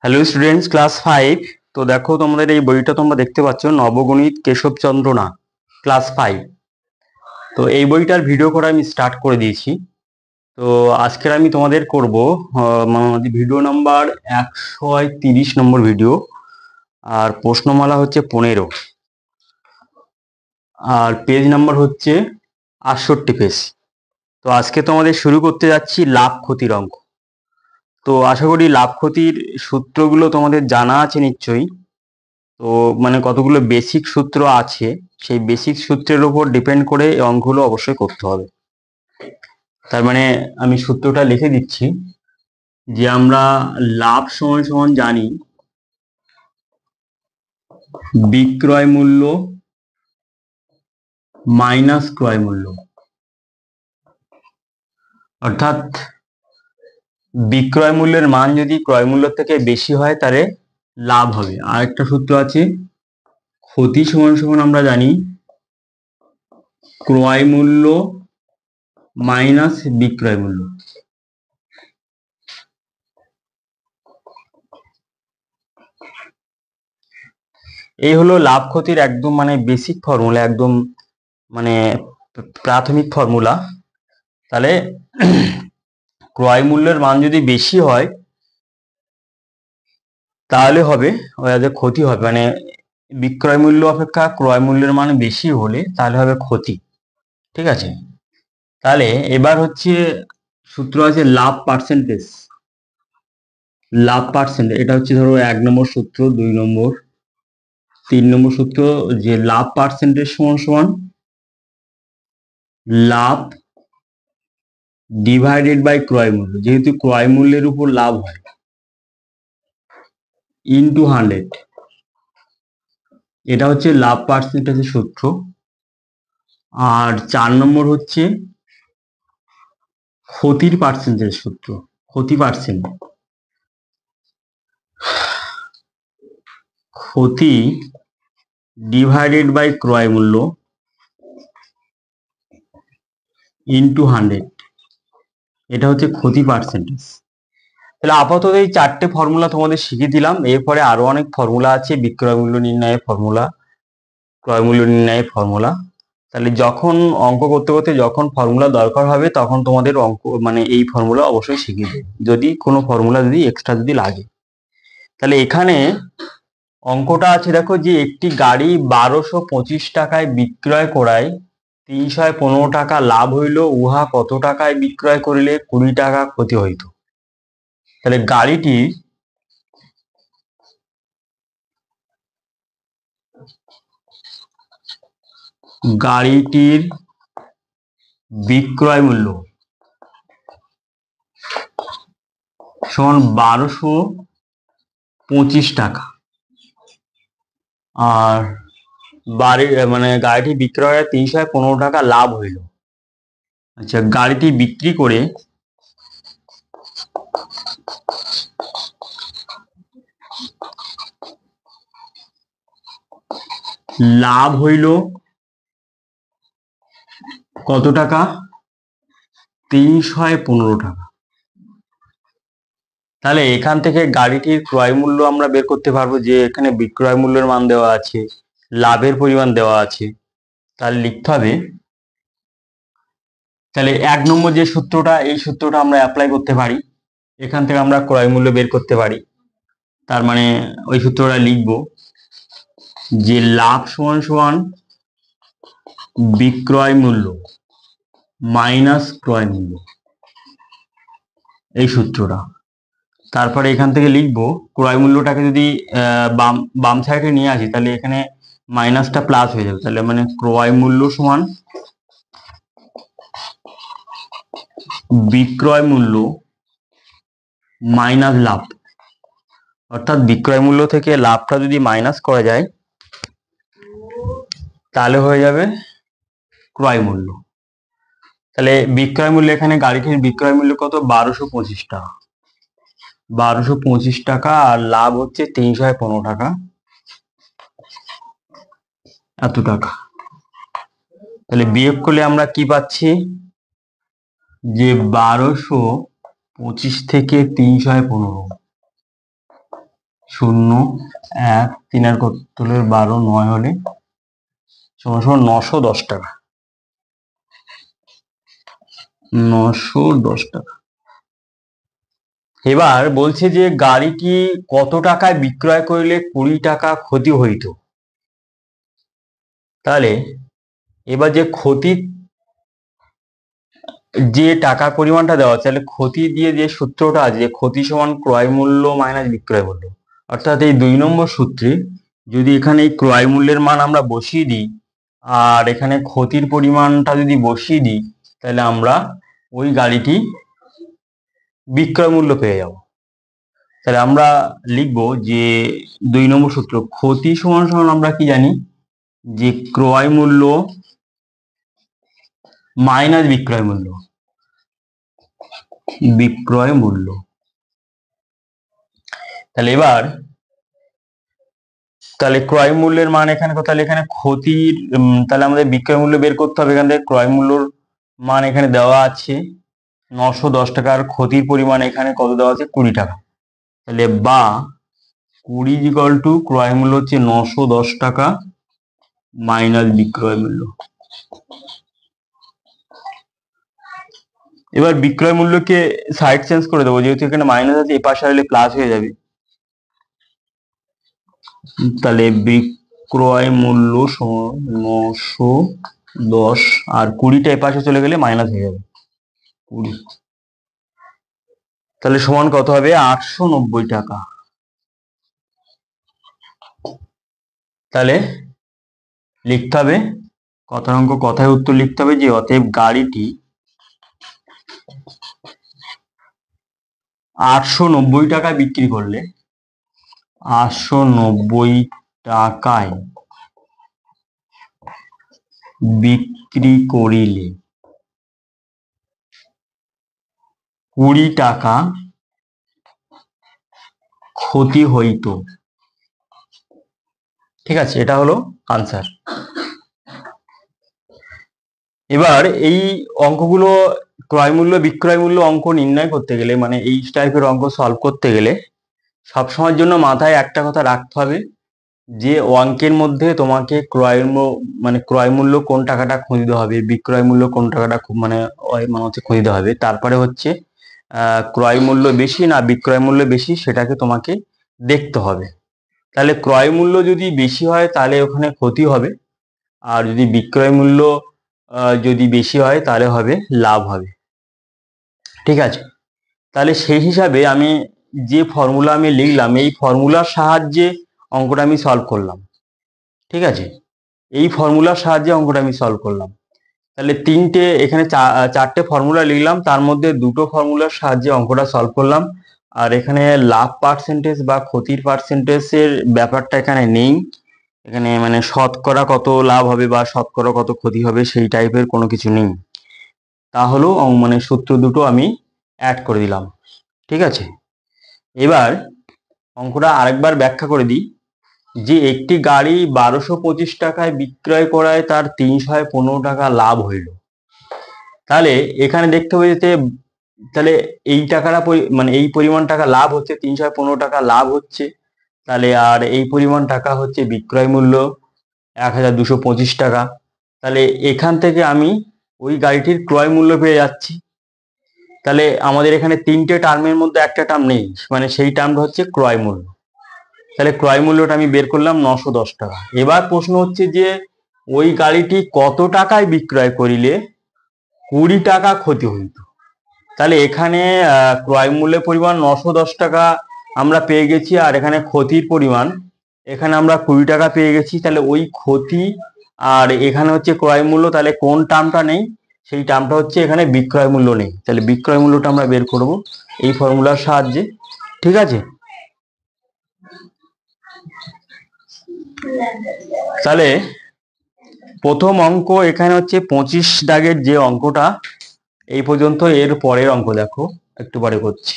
Hello students, class 5। তো দেখো, তোমাদের এই বইটা তোমরা দেখতে পাচ্ছ, নবগণিত কেশবচন্দ্র নাথ, ক্লাস 5। তো এই বইটার ভিডিও করা আমি স্টার্ট করে দিয়েছি। তো আজকের আমি তোমাদের করব ভিডিও নাম্বার 130 নম্বর ভিডিও। আর প্রশ্নমালা হচ্ছে 15, আর পেজ নাম্বার হচ্ছে 68 পেজ। তো আজকে তোমাদের শুরু করতে যাচ্ছি লাভ ক্ষতির অঙ্ক। তো আশা করি লাভ ক্ষতির সূত্রগুলো তোমাদের জানা আছে নিশ্চয়ই। তো কতগুলো বেসিক সূত্র আছে, সেই বেসিক সূত্রের উপর ডিপেন্ড করে এই অঙ্কগুলো অবশ্যই করতে হবে। তার মানে আমি সূত্রটা লিখে দিচ্ছি যে আমরা লাভ সমান সমান জানি বিক্রয় মূল্য মাইনাস ক্রয় মূল্য। অর্থাৎ বিক্রয় মূল্যের মান যদি ক্রয় মূল্য থেকে বেশি হয় তাহলে লাভ হবে। আরেকটা সূত্র আছে ক্ষতি সমান সমান আমরা জানি ক্রয় মূল্য মাইনাস বিক্রয় মূল্য। এই হলো লাভ ক্ষতির একদম বেসিক ফর্মুলা, একদম প্রাথমিক ফর্মুলা। তাহলে ক্রয় মূল্যের মান যদি বেশি হয় তাহলে হবে ক্ষতি হবে, বিক্রয় মূল্য অপেক্ষা ক্রয় মূল্যের মান বেশি হলে তাহলে হবে ক্ষতি। ঠিক আছে, তাহলে এবার হচ্ছে সূত্র আছে লাভ পার্সেন্টেজ। লাভ পার্সেন্টেজ এটা হচ্ছে ধরো 1 নম্বর সূত্র, 2 নম্বর, 3 নম্বর সূত্র, যে লাভ পার্সেন্টেজ সমান সমান লাভ ডিভাইডেড বাই ক্রয় মূল্য, যেহেতু ক্রয় মূল্যের উপর লাভ হয়, ইনটু 100। এটা হচ্ছে লাভ পার্সেন্টেজের সূত্র। আর 4 নম্বর হচ্ছে ক্ষতির পার্সেন্টেজের সূত্র, ক্ষতি পার্সেন্ট। ক্ষতি ডিভাইডেড বাই ক্রয় মূল্য ইনটু 100, এটা হচ্ছে ক্ষতি পার্সেন্টেজ। তাহলে আপাতত এই 4টে ফর্মুলা তোমাদের শিখিয়ে দিলাম। এরপরে আরো অনেক ফর্মুলা আছে, বিক্রয় মূল্য নির্ণয়ের ফর্মুলা, ক্রয় মূল্য নির্ণয়ের ফর্মুলা। তাহলে যখন অঙ্ক করতে করতে যখন ফর্মুলা দরকার হবে তখন তোমাদের অঙ্ক এই ফর্মুলা অবশ্যই শিখিয়ে দেবে, যদি কোনো ফর্মুলা যদি এক্সট্রা যদি লাগে। তাহলে এখানে অঙ্কটা আছে, দেখো যে একটি গাড়ি 1225 টাকায় বিক্রয় করায় 315 টাকা লাভ হইল, উহা কত টাকায় বিক্রয় করিলে 20 টাকা ক্ষতি হইত। তাহলে গাড়িটির বিক্রয় মূল্য সমান 1225 টাকা, আর গাড়িটি বিক্রয় 315 টাকা লাভ হইল। আচ্ছা, গাড়িটি বিক্রি করে লাভ হইল কত টাকা? 315 টাকা। তাহলে এখান থেকে গাড়িটির ক্রয় মূল্য আমরা বের করতে পারবো, যে এখানে বিক্রয় মূল্যের মান দেওয়া আছে, লাভের পরিমাণ দেওয়া আছে। তাহলে লিখতে হবে, তাহলে 1 নম্বর যে সূত্রটা, এই সূত্রটা আমরা অ্যাপ্লাই করতে পারি। এখান থেকে আমরা ক্রয় মূল্য বের করতে পারি। তার মানে ওই সূত্রটা লিখবো যে লাভ সমান সমান বিক্রয় মূল্য মাইনাস ক্রয় মূল্য, এই সূত্রটা। তারপরে এখান থেকে লিখবো ক্রয় মূল্যটাকে যদি বাম সাইডে নিয়ে আসি তাহলে এখানে মাইনাসটা প্লাস হয়ে যাবে। তাহলে ক্রয় মূল্য সমান বিক্রয় মূল্য মাইনাস লাভ। অর্থাৎ বিক্রয় মূল্য থেকে লাভটা যদি মাইনাস করা যায় তাহলে হয়ে যাবে ক্রয় মূল্য। তাহলে বিক্রয় মূল্য, এখানে গাড়িটির বিক্রয় মূল্য কত? 1225 টাকা। 1225 টাকা, আর লাভ হচ্ছে 315 টাকা, এত টাকা। তাহলে বিয়োগ করলে আমরা কি পাচ্ছি? যে 1225 থেকে 315, শূন্য 1 3 আর কত হলে 12 9 হলে সমান 910 টাকা। 910 টাকা। এবার বলছে যে গাড়িটি কত টাকায় বিক্রয় করলে 20 টাকা ক্ষতি হইত। তাহলে এবার যে ক্ষতি যে টাকার পরিমাণটা দেওয়া আছে, তাহলে ক্ষতি দিয়ে যে সূত্রটা আছে যে ক্ষতি সমান ক্রয় মূল্য মাইনাস বিক্রয় মূল্য, অর্থাৎ এই 2 নম্বর সূত্রে যদি এখানে এই ক্রয় মূল্যের মান আমরা বসিয়ে দিই আর এখানে ক্ষতির পরিমাণটা যদি বসিয়ে দিই, তাহলে আমরা ওই গাড়িটি বিক্রয় মূল্য পেয়ে যাব। তাহলে আমরা লিখব যে 2 নম্বর সূত্র ক্ষতি সমান সমান আমরা কি জানি যে ক্রয় মূল্য মাইনাস বিক্রয় মূল্য। বিক্রয় মূল্য। তাহলে এবার তাহলে ক্রয় মূল্যের মান এখানে কত, তাহলে এখানে ক্ষতির তাহলে আমাদের বিক্রয় মূল্য বের করতে হবে। এখান থেকে ক্রয় মূল্যর মান এখানে দেওয়া আছে 910 টাকা, আর ক্ষতির পরিমাণ এখানে কত দেওয়া আছে 20 টাকা। তাহলে বা 20 ইকুয়াল টু ক্রয় মূল্য হচ্ছে 910 টাকা মাইনাস বিক্রয় মূল্য। এবার বিক্রয় মূল্যকে সাইড চেঞ্জ করে দেবো, যেহেতু এখানে মাইনাস আছে এপাশে আসলে প্লাস হয়ে যাবে। তাহলে বিক্রয় মূল্য 910 আর 20টা এপাশে চলে গেলে মাইনাস হয়ে যাবে 20। তাহলে সমান কত হবে 890 টাকা। তাহলে লিখতে হবে কথার অঙ্ক কথায় উত্তর লিখতে হবে যে অতএব গাড়িটি 890 টাকায় বিক্রি করলে 890 টাকায় বিক্রি করিলে 20 টাকা ক্ষতি হইত। ঠিক আছে, এটা হলো আনসার। এবার এই অঙ্কগুলো ক্রয় মূল্য বিক্রয় মূল্য অঙ্ক নির্ণয় করতে গেলে, মানে এই টাইপের অঙ্ক সলভ করতে গেলে সবসময়ের জন্য মাথায় একটা কথা রাখতে হবে যে অঙ্কের মধ্যে তোমাকে মানে ক্রয় মূল্য কোন টাকাটা খুঁজতে হবে, বিক্রয় মূল্য কোন টাকাটা মানে হচ্ছে খুঁজতে হবে। তারপরে হচ্ছে ক্রয় মূল্য বেশি না বিক্রয় মূল্য বেশি সেটাকে তোমাকে দেখতে হবে। তাহলে ক্রয় মূল্য যদি বেশি হয় তাহলে ওখানে ক্ষতি হবে, আর যদি বিক্রয় মূল্য যদি বেশি হয় তাহলে হবে লাভ হবে। ঠিক আছে, তাহলে সেই হিসাবে আমি যে ফর্মুলা আমি লিখলাম এই ফর্মুলার সাহায্যে অঙ্কটা আমি সলভ করলাম। ঠিক আছে, এই ফর্মুলার সাহায্যে অঙ্কটা আমি সলভ করলাম। তাহলে এখানে চারটে ফর্মুলা লিখলাম, তার মধ্যে দুটো ফর্মুলার সাহায্যে অঙ্কটা সলভ করলাম। আর এখানে লাভ পার্সেন্টেজ বা ক্ষতির পার্সেন্টেজের ব্যাপারটা এখানে নেই। এখানে মানে শতকরা কত লাভ হবে বা শতকরা কত ক্ষতি হবে সেই টাইপের কোনো কিছু নেই। তাহলেও মানে সূত্র দুটো আমি অ্যাড করে দিলাম। ঠিক আছে, এবার অঙ্কটা আরেকবার ব্যাখ্যা করে দিই যে একটি গাড়ি 1225 টাকায় বিক্রয় করায় তার 315 টাকা লাভ হইল। তাহলে এখানে দেখতে হবে যে তাহলে এই টাকাটা মানে এই পরিমাণ টাকা লাভ হচ্ছে, 315 টাকা লাভ হচ্ছে। তাহলে আর এই পরিমাণ টাকা হচ্ছে বিক্রয় মূল্য 1225 টাকা। তাহলে এখান থেকে আমি ওই গাড়িটির ক্রয় মূল্য পেয়ে যাচ্ছি। তাহলে আমাদের এখানে তিনটে টার্মের মধ্যে একটা টার্ম নেই, মানে সেই টার্মটা হচ্ছে ক্রয় মূল্য। তাহলে ক্রয় মূল্যটা আমি বের করলাম 910 টাকা। এবার প্রশ্ন হচ্ছে যে ওই গাড়িটি কত টাকায় বিক্রয় করিলে 20 টাকা ক্ষতি হইত। তাহলে এখানে ক্রয় মূল্যের পরিমাণ 910 টাকা আমরা পেয়ে গেছি, আর এখানে ক্ষতির পরিমাণ এখানে আমরা 20 টাকা পেয়ে গেছি। তাহলে ওই ক্ষতি আর এখানে হচ্ছে ক্রয় মূল্য, তাহলে কোন টার্মটা নেই, সেই টার্মটা হচ্ছে এখানে বিক্রয় মূল্য নেই। তাহলে বিক্রয় মূল্যটা আমরা বের করব এই ফর্মুলার সাহায্যে। ঠিক আছে, তাহলে প্রথম অঙ্ক এখানে হচ্ছে 25 দাগের যে অঙ্কটা এই পর্যন্ত, এর পরের অঙ্ক দেখো একটু পরে করছি।